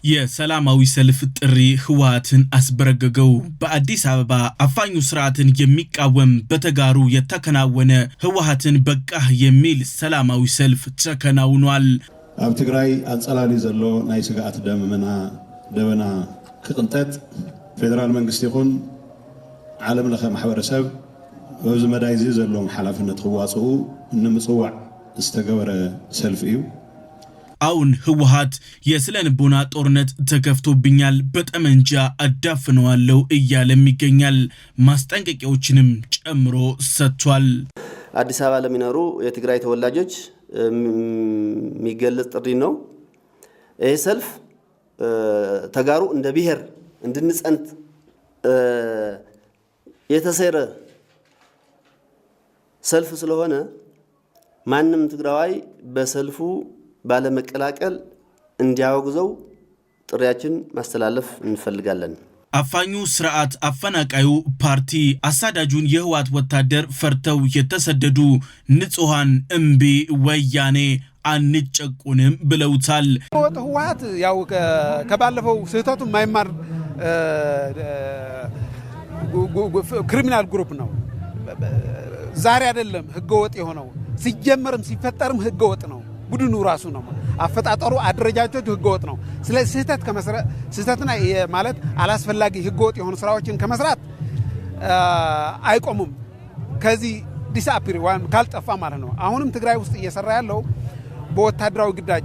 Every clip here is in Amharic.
የሰላማዊ ሰልፍ ጥሪ ህወሓትን አስበረገገው በአዲስ አበባ አፋኙ ስርዓትን የሚቃወም በተጋሩ የተከናወነ ህወሓትን በቃ የሚል ሰላማዊ ሰልፍ ተከናውኗል ኣብ ትግራይ አንጸላሊ ዘሎ ናይ ስጋት ደመና ክቅንጠጥ ፌደራል መንግስት ይኹን ዓለም ለኸ ማሕበረሰብ በዚ መዳይዚ ዘሎም ሓላፍነት ክዋጽኡ ንምጽዋዕ ዝተገበረ ሰልፍ እዩ አሁን ህወሓት የስለንቦና ጦርነት ተከፍቶብኛል በጠመንጃ አዳፍነዋለው እያለም ይገኛል ማስጠንቀቂያዎችንም ጨምሮ ሰጥቷል አዲስ አበባ ለሚኖሩ የትግራይ ተወላጆች የሚገለጽ ጥሪ ነው ይህ ሰልፍ ተጋሩ እንደ ብሔር እንድንጸንት የተሰረ ሰልፍ ስለሆነ ማንም ትግራዋይ በሰልፉ ባለ መቀላቀል እንዲያወግዘው ጥሪያችን ማስተላለፍ እንፈልጋለን አፋኙ ስርዓት አፈናቃዩ ፓርቲ አሳዳጁን የህወሓት ወታደር ፈርተው የተሰደዱ ንጹሃን እምቢ ወያኔ አንጨቁንም ብለውታል ህወሓት ያው ከባለፈው ስህተቱ ማይማር ክሪሚናል ግሩፕ ነው ዛሬ አይደለም ህገወጥ የሆነው ሲጀመርም ሲፈጠርም ህገወጥ ነው ቡድኑ ራሱ ነው አፈጣጠሩ አድረጃጀቱ ህገወጥ ነው ስለዚህ ስህተትና ማለት አላስፈላጊ ህገወጥ የሆኑ ስራዎችን ከመስራት አይቆሙም ከዚህ ዲስአፒር ወይም ካልጠፋ ማለት ነው አሁንም ትግራይ ውስጥ እየሰራ ያለው በወታደራዊ ግዳጅ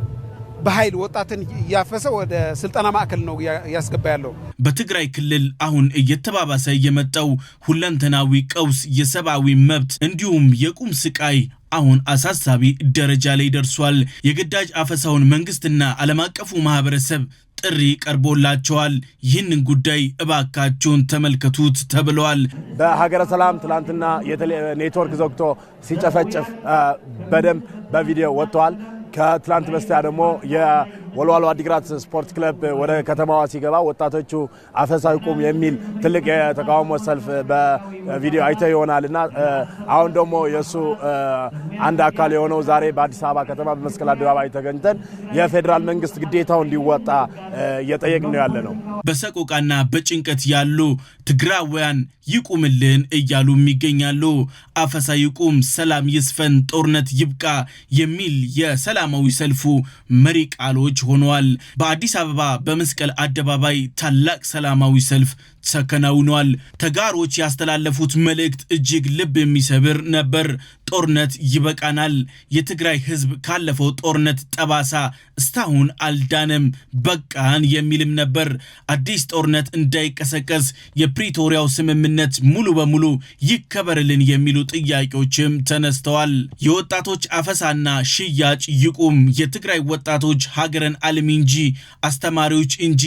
በኃይል ወጣትን ያፈሰ ወደ ስልጣና ማዕከል ነው ያስገባ ያለው በትግራይ ክልል አሁን እየተባባሰ የመጣው ሁለንተናዊ ቀውስ የሰብአዊ መብት እንዲሁም የቁም ስቃይ አሁን አሳሳቢ ደረጃ ላይ ደርሷል የግዳጅ አፈሳውን መንግስትና ዓለም አቀፉ ማህበረሰብ ጥሪ ቀርቦላቸዋል ይህንን ጉዳይ እባካችሁን ተመልከቱት ተብለዋል በሀገረ ሰላም ትላንትና ኔትወርክ ዘግቶ ሲጨፈጨፍ በደም በቪዲዮ ወጥቷል ከትላንት በስቲያ ደግሞ የወልዋሎ አዲግራት ስፖርት ክለብ ወደ ከተማዋ ሲገባ ወጣቶቹ አፈሳው ይቆም የሚል ትልቅ የተቃውሞ ሰልፍ በቪዲዮ አይተው ይሆናልና አሁን ደግሞ የሱ አንድ አካል የሆነው ዛሬ በአዲስ አበባ ከተማ በመስቀል አደባባይ ተገኝተን የፌደራል መንግስት ግዴታው እንዲወጣ እየጠየቅን ነው ያለነው በሰቆቃና በጭንቀት ያሉ ትግራውያን ይቁምልን እያሉ የሚገኛሉ አፈሳ ይቁም ሰላም ይስፈን ጦርነት ይብቃ የሚል የሰላማዊ ሰልፉ መሪ ቃሎች ሆነዋል በአዲስ አበባ በመስቀል አደባባይ ታላቅ ሰላማዊ ሰልፍ ተከናውኗል ተጋሮች ያስተላለፉት መልእክት እጅግ ልብ የሚሰብር ነበር ጦርነት ይበቃናል የትግራይ ህዝብ ካለፈው ጦርነት ጠባሳ እስካሁን አልዳነም በቃን የሚልም ነበር አዲስ ጦርነት እንዳይቀሰቀስ የፕሪቶሪያው ስምምነት ሙሉ በሙሉ ይከበርልን የሚሉ ጥያቄዎችም ተነስተዋል የወጣቶች አፈሳና ሽያጭ ይቁም የትግራይ ወጣቶች ሀገርን አልሚ እንጂ አስተማሪዎች እንጂ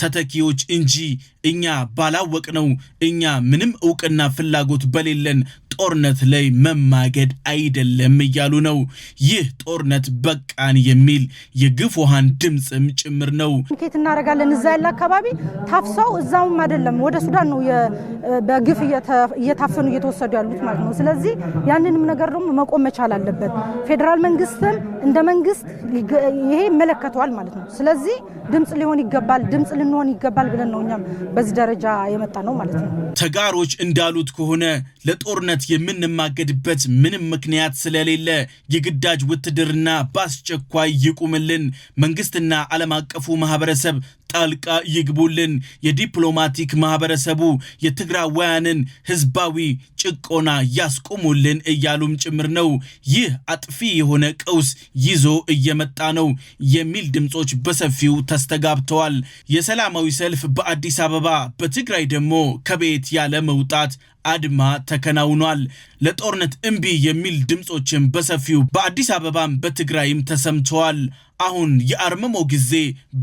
ተተኪዎች እንጂ እኛ ባላወቅነው እኛ ምንም ዕውቅና ፍላጎት በሌለን ጦርነት ላይ መማገድ አይደለም እያሉ ነው ይህ ጦርነት በቃን የሚል የግፉሃን ድምጽም ጭምር ነው እንዴት እናረጋለን እዛ ያለ አካባቢ ታፍሰው እዛውም አይደለም ወደ ሱዳን ነው በግፍ እየታፈኑ እየተወሰዱ ያሉት ማለት ነው ስለዚህ ያንንም ነገር ደግሞ መቆም መቻል አለበት ፌደራል መንግስትም እንደ መንግስት ይሄ መለከቷል ማለት ነው ስለዚህ ድምጽ ሊሆን ይገባል ድምጽ ልንሆን ይገባል ብለን ነው እኛም በዚህ ደረጃ የመጣ ነው ማለት ነው ተጋሮች እንዳሉት ከሆነ ለጦርነት የምንማገድበት ምንም ምክንያት ስለሌለ የግዳጅ ውትድርና ባስቸኳይ ይቁምልን መንግስትና ዓለም አቀፉ ማህበረሰብ ጣልቃ ይግቡልን የዲፕሎማቲክ ማህበረሰቡ የትግራውያንን ህዝባዊ ጭቆና ያስቆሙልን እያሉም ጭምር ነው ይህ አጥፊ የሆነ ቀውስ ይዞ እየመጣ ነው የሚል ድምጾች በሰፊው ተስተጋብተዋል የሰላማዊ ሰልፍ በአዲስ አበባ በትግራይ ደግሞ ከቤት ያለ መውጣት አድማ ተከናውኗል ለጦርነት እምቢ የሚል ድምጾችም በሰፊው በአዲስ አበባም በትግራይም ተሰምተዋል አሁን የአርመሞ ጊዜ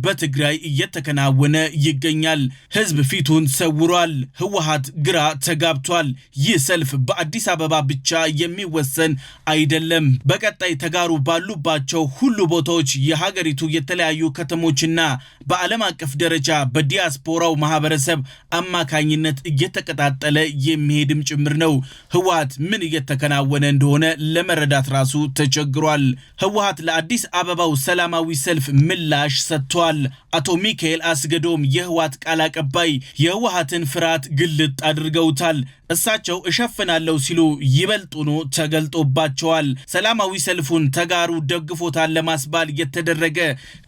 በትግራይ እየተከናወነ ይገኛል። ህዝብ ፊቱን ሰውሯል። ህወሓት ግራ ተጋብቷል። ይህ ሰልፍ በአዲስ አበባ ብቻ የሚወሰን አይደለም። በቀጣይ ተጋሩ ባሉባቸው ሁሉ ቦታዎች የሀገሪቱ የተለያዩ ከተሞችና በዓለም አቀፍ ደረጃ በዲያስፖራው ማህበረሰብ አማካኝነት እየተቀጣጠለ የሚሄድም ጭምር ነው። ህወሓት ምን እየተከናወነ እንደሆነ ለመረዳት ራሱ ተቸግሯል። ህወሓት ለአዲስ አበባው ሰላማዊ ሰልፍ ምላሽ ሰጥቷል። አቶ ሚካኤል አስገዶም የህወሓት ቃል አቀባይ የህወሓትን ፍርሃት ግልጥ አድርገውታል። እሳቸው እሸፍናለሁ ሲሉ ይበልጡኑ ተገልጦባቸዋል። ሰላማዊ ሰልፉን ተጋሩ ደግፎታል ለማስባል የተደረገ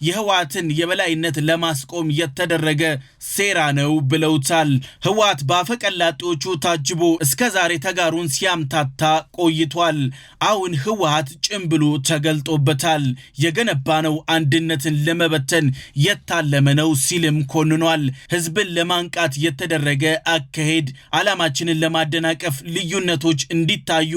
የህወሓትን የበላይነት ለማስቆም የተደረገ ሴራ ነው ብለውታል። ህወሓት በአፈቀላጤዎቹ ታጅቦ እስከዛሬ ተጋሩን ሲያምታታ ቆይቷል። አሁን ህወሓት ጭምብሉ ተገልጦበታል። የገነባነው አንድነትን ለመበተን የታለመ ነው ሲልም ኮንኗል። ህዝብን ለማንቃት የተደረገ አካሄድ ዓላማችንን ለማደናቀፍ ልዩነቶች እንዲታዩ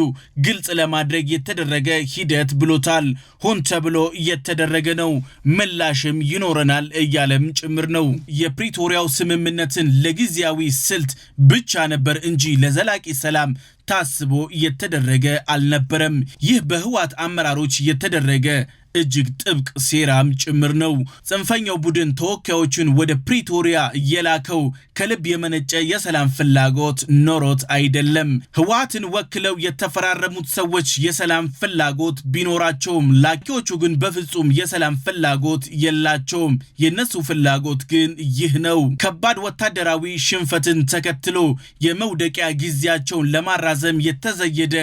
ግልጽ ለማድረግ የተደረገ ሂደት ብሎታል። ሆን ተብሎ የተደረገ ነው፣ ምላሽም ይኖረናል እያለም ጭምር ነው። የፕሪቶሪያው ስምምነትን ለጊዜያዊ ስልት ብቻ ነበር እንጂ ለዘላቂ ሰላም ታስቦ የተደረገ አልነበረም። ይህ በህወሓት አመራሮች የተደረገ እጅግ ጥብቅ ሴራም ጭምር ነው። ጽንፈኛው ቡድን ተወካዮችን ወደ ፕሪቶሪያ የላከው ከልብ የመነጨ የሰላም ፍላጎት ኖሮት አይደለም። ህወሓትን ወክለው የተፈራረሙት ሰዎች የሰላም ፍላጎት ቢኖራቸውም ላኪዎቹ ግን በፍጹም የሰላም ፍላጎት የላቸውም። የነሱ ፍላጎት ግን ይህ ነው። ከባድ ወታደራዊ ሽንፈትን ተከትሎ የመውደቂያ ጊዜያቸውን ለማራዘም የተዘየደ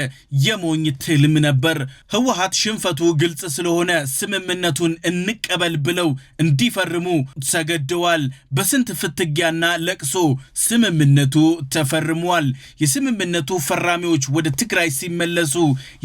የሞኝ ትልም ነበር። ህወሓት ሽንፈቱ ግልጽ ስለሆነ ስምምነቱን እንቀበል ብለው እንዲፈርሙ ተገደዋል። በስንት ፍትጊያና ለቅሶ ስምምነቱ ተፈርሟል። የስምምነቱ ፈራሚዎች ወደ ትግራይ ሲመለሱ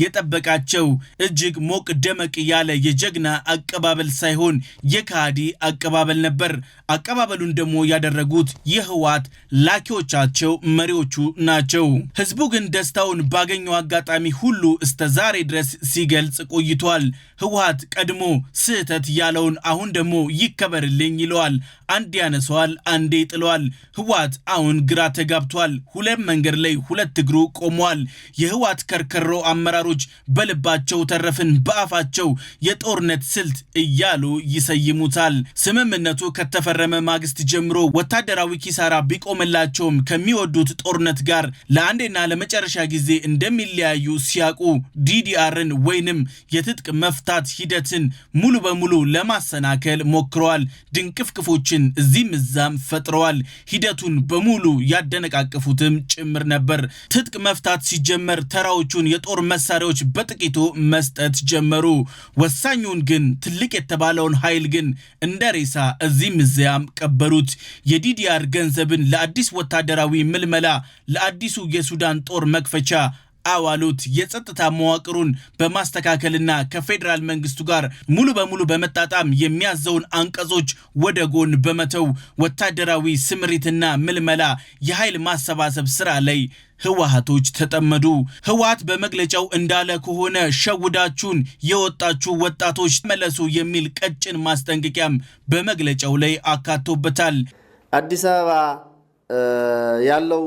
የጠበቃቸው እጅግ ሞቅ ደመቅ ያለ የጀግና አቀባበል ሳይሆን የካዲ አቀባበል ነበር። አቀባበሉን ደግሞ ያደረጉት የህወሓት ላኪዎቻቸው መሪዎቹ ናቸው። ህዝቡ ግን ደስታውን ባገኘው አጋጣሚ ሁሉ እስከ ዛሬ ድረስ ሲገልጽ ቆይቷል። ህወሓት ቀድሞ ስህተት ያለውን አሁን ደግሞ ይከበርልኝ ይለዋል። አንድ ያነሰዋል፣ አንዴ ይጥለዋል። ህወሓት አሁን ግራ ተጋብቷል። ሁለት መንገድ ላይ ሁለት እግሩ ቆሟል። የህወሓት ከርከሮ አመራሮች በልባቸው ተረፍን፣ በአፋቸው የጦርነት ስልት እያሉ ይሰይሙታል። ስምምነቱ ከተፈረመ ማግስት ጀምሮ ወታደራዊ ኪሳራ ቢቆምላቸውም ከሚወዱት ጦርነት ጋር ለአንዴና ለመጨረሻ ጊዜ እንደሚለያዩ ሲያቁ ዲዲአርን ወይንም የትጥቅ መፍታት ሂደትን ሙሉ በሙሉ ለማሰናከል ሞክረዋል። ድንቅፍቅፎችን እዚህም እዛም ፈጥረዋል። ሂደቱን በሙሉ ያደነቃቀፉትም ጭምር ነበር። ትጥቅ መፍታት ሲጀመር ተራዎቹን የጦር መሳሪያዎች በጥቂቱ መስጠት ጀመሩ። ወሳኙን ግን ትልቅ የተባለውን ኃይል ግን እንደ ሬሳ እዚህም እዚያም ቀበሩት። የዲዲአር ገንዘብን ለአዲስ ወታደራዊ ምልመላ ለአዲሱ የሱዳን ጦር መክፈቻ አዋሉት። የጸጥታ መዋቅሩን በማስተካከልና ከፌደራል መንግስቱ ጋር ሙሉ በሙሉ በመጣጣም የሚያዘውን አንቀጾች ወደ ጎን በመተው ወታደራዊ ስምሪትና ምልመላ የኃይል ማሰባሰብ ስራ ላይ ህወሓቶች ተጠመዱ። ህወሓት በመግለጫው እንዳለ ከሆነ ሸውዳችሁን የወጣችሁ ወጣቶች መለሱ የሚል ቀጭን ማስጠንቀቂያም በመግለጫው ላይ አካቶበታል። አዲስ አበባ ያለው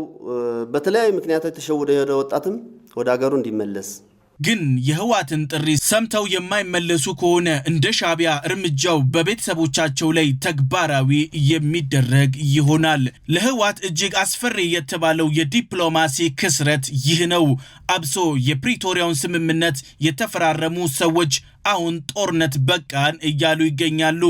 በተለያዩ ምክንያቶች ተሸውዶ የሄደ ወጣትም ወደ ሀገሩ እንዲመለስ ግን የህወሓትን ጥሪ ሰምተው የማይመለሱ ከሆነ እንደ ሻዕቢያ እርምጃው በቤተሰቦቻቸው ላይ ተግባራዊ የሚደረግ ይሆናል። ለህወሓት እጅግ አስፈሪ የተባለው የዲፕሎማሲ ክስረት ይህ ነው። አብሶ የፕሪቶሪያውን ስምምነት የተፈራረሙ ሰዎች አሁን ጦርነት በቃን እያሉ ይገኛሉ።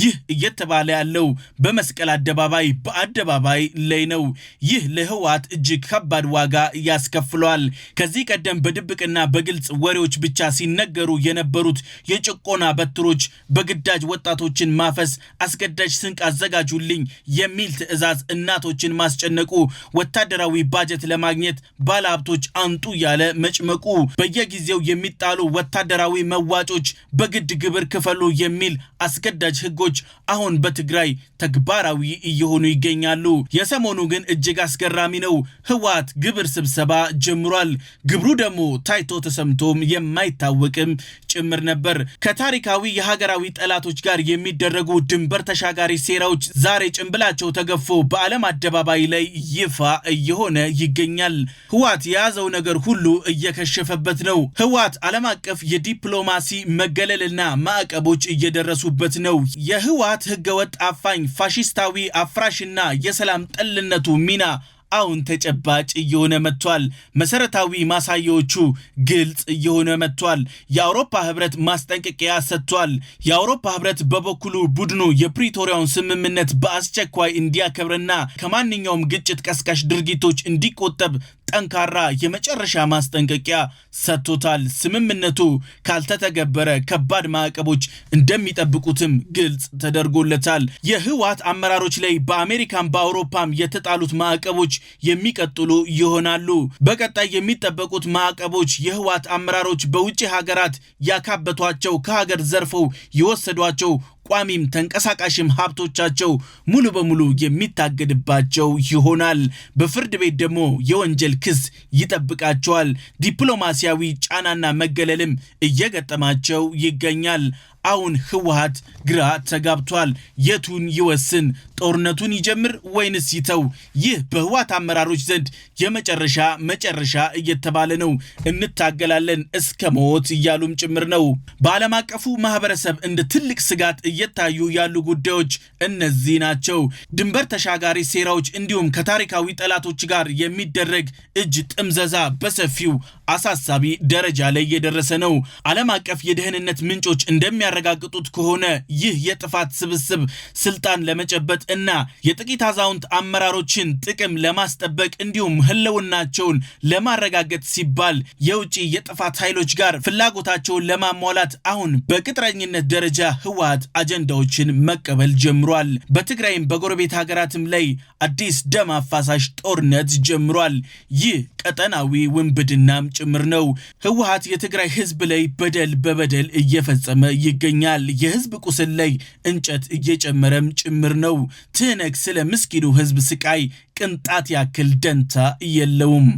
ይህ እየተባለ ያለው በመስቀል አደባባይ በአደባባይ ላይ ነው። ይህ ለህወሓት እጅግ ከባድ ዋጋ ያስከፍሏል። ከዚህ ቀደም በድብቅና በግልጽ ወሬዎች ብቻ ሲነገሩ የነበሩት የጭቆና በትሮች በግዳጅ ወጣቶችን ማፈስ፣ አስገዳጅ ስንቅ አዘጋጁልኝ የሚል ትዕዛዝ እናቶችን ማስጨነቁ፣ ወታደራዊ ባጀት ለማግኘት ባለሀብቶች አንጡ ያለ መጭመቁ፣ በየጊዜው የሚጣሉ ወታደራዊ መዋጮች በግድ ግብር ክፈሉ የሚል አስገዳጅ ህጎች አሁን በትግራይ ተግባራዊ እየሆኑ ይገኛሉ። የሰሞኑ ግን እጅግ አስገራሚ ነው። ህወሓት ግብር ስብሰባ ጀምሯል። ግብሩ ደግሞ ታይቶ ተሰምቶም የማይታወቅም ጭምር ነበር። ከታሪካዊ የሀገራዊ ጠላቶች ጋር የሚደረጉ ድንበር ተሻጋሪ ሴራዎች ዛሬ ጭንብላቸው ተገፎ በዓለም አደባባይ ላይ ይፋ እየሆነ ይገኛል። ህወሓት የያዘው ነገር ሁሉ እየከሸፈበት ነው። ህወሓት ዓለም አቀፍ የዲፕሎማሲ መገለልና ማዕቀቦች እየደረሱበት ነው። የህወሓት ህገወጥ አፋኝ ፋሺስታዊ አፍራሽና የሰላም ጠልነቱ ሚና አሁን ተጨባጭ እየሆነ መጥቷል። መሰረታዊ ማሳያዎቹ ግልጽ እየሆነ መጥቷል። የአውሮፓ ህብረት ማስጠንቀቂያ ሰጥቷል። የአውሮፓ ህብረት በበኩሉ ቡድኑ የፕሪቶሪያውን ስምምነት በአስቸኳይ እንዲያከብርና ከማንኛውም ግጭት ቀስቃሽ ድርጊቶች እንዲቆጠብ ጠንካራ የመጨረሻ ማስጠንቀቂያ ሰጥቶታል። ስምምነቱ ካልተተገበረ ከባድ ማዕቀቦች እንደሚጠብቁትም ግልጽ ተደርጎለታል። የህወሓት አመራሮች ላይ በአሜሪካም በአውሮፓም የተጣሉት ማዕቀቦች የሚቀጥሉ ይሆናሉ። በቀጣይ የሚጠበቁት ማዕቀቦች የህወሓት አመራሮች በውጭ ሀገራት ያካበቷቸው ከሀገር ዘርፈው የወሰዷቸው ቋሚም ተንቀሳቃሽም ሀብቶቻቸው ሙሉ በሙሉ የሚታገድባቸው ይሆናል። በፍርድ ቤት ደግሞ የወንጀል ክስ ይጠብቃቸዋል። ዲፕሎማሲያዊ ጫናና መገለልም እየገጠማቸው ይገኛል። አሁን ህወሓት ግራ ተጋብቷል። የቱን ይወስን? ጦርነቱን ይጀምር ወይንስ ይተው? ይህ በህወሓት አመራሮች ዘንድ መጨረሻ እየተባለ ነው። እንታገላለን እስከ ሞት እያሉም ጭምር ነው። በዓለም አቀፉ ማህበረሰብ እንደ ትልቅ ስጋት እየታዩ ያሉ ጉዳዮች እነዚህ ናቸው። ድንበር ተሻጋሪ ሴራዎች እንዲሁም ከታሪካዊ ጠላቶች ጋር የሚደረግ እጅ ጥምዘዛ በሰፊው አሳሳቢ ደረጃ ላይ እየደረሰ ነው። ዓለም አቀፍ የደህንነት ምንጮች እንደሚያረጋግጡት ከሆነ ይህ የጥፋት ስብስብ ስልጣን ለመጨበጥ እና የጥቂት አዛውንት አመራሮችን ጥቅም ለማስጠበቅ እንዲሁም ህልውናቸውን ለማረጋገጥ ሲባል የውጪ የጥፋት ኃይሎች ጋር ፍላጎታቸውን ለማሟላት አሁን በቅጥረኝነት ደረጃ ህወሓት አጀንዳዎችን መቀበል ጀምሯል። በትግራይም በጎረቤት ሀገራትም ላይ አዲስ ደም አፋሳሽ ጦርነት ጀምሯል። ይህ ቀጠናዊ ውንብድናም ጭምር ነው። ህወሓት የትግራይ ህዝብ ላይ በደል በበደል እየፈጸመ ይገኛል። የህዝብ ቁስል ላይ እንጨት እየጨመረም ጭምር ነው። ትህነግ ስለ ምስኪኑ ህዝብ ስቃይ ቅንጣት ያክል ደንታ የለውም።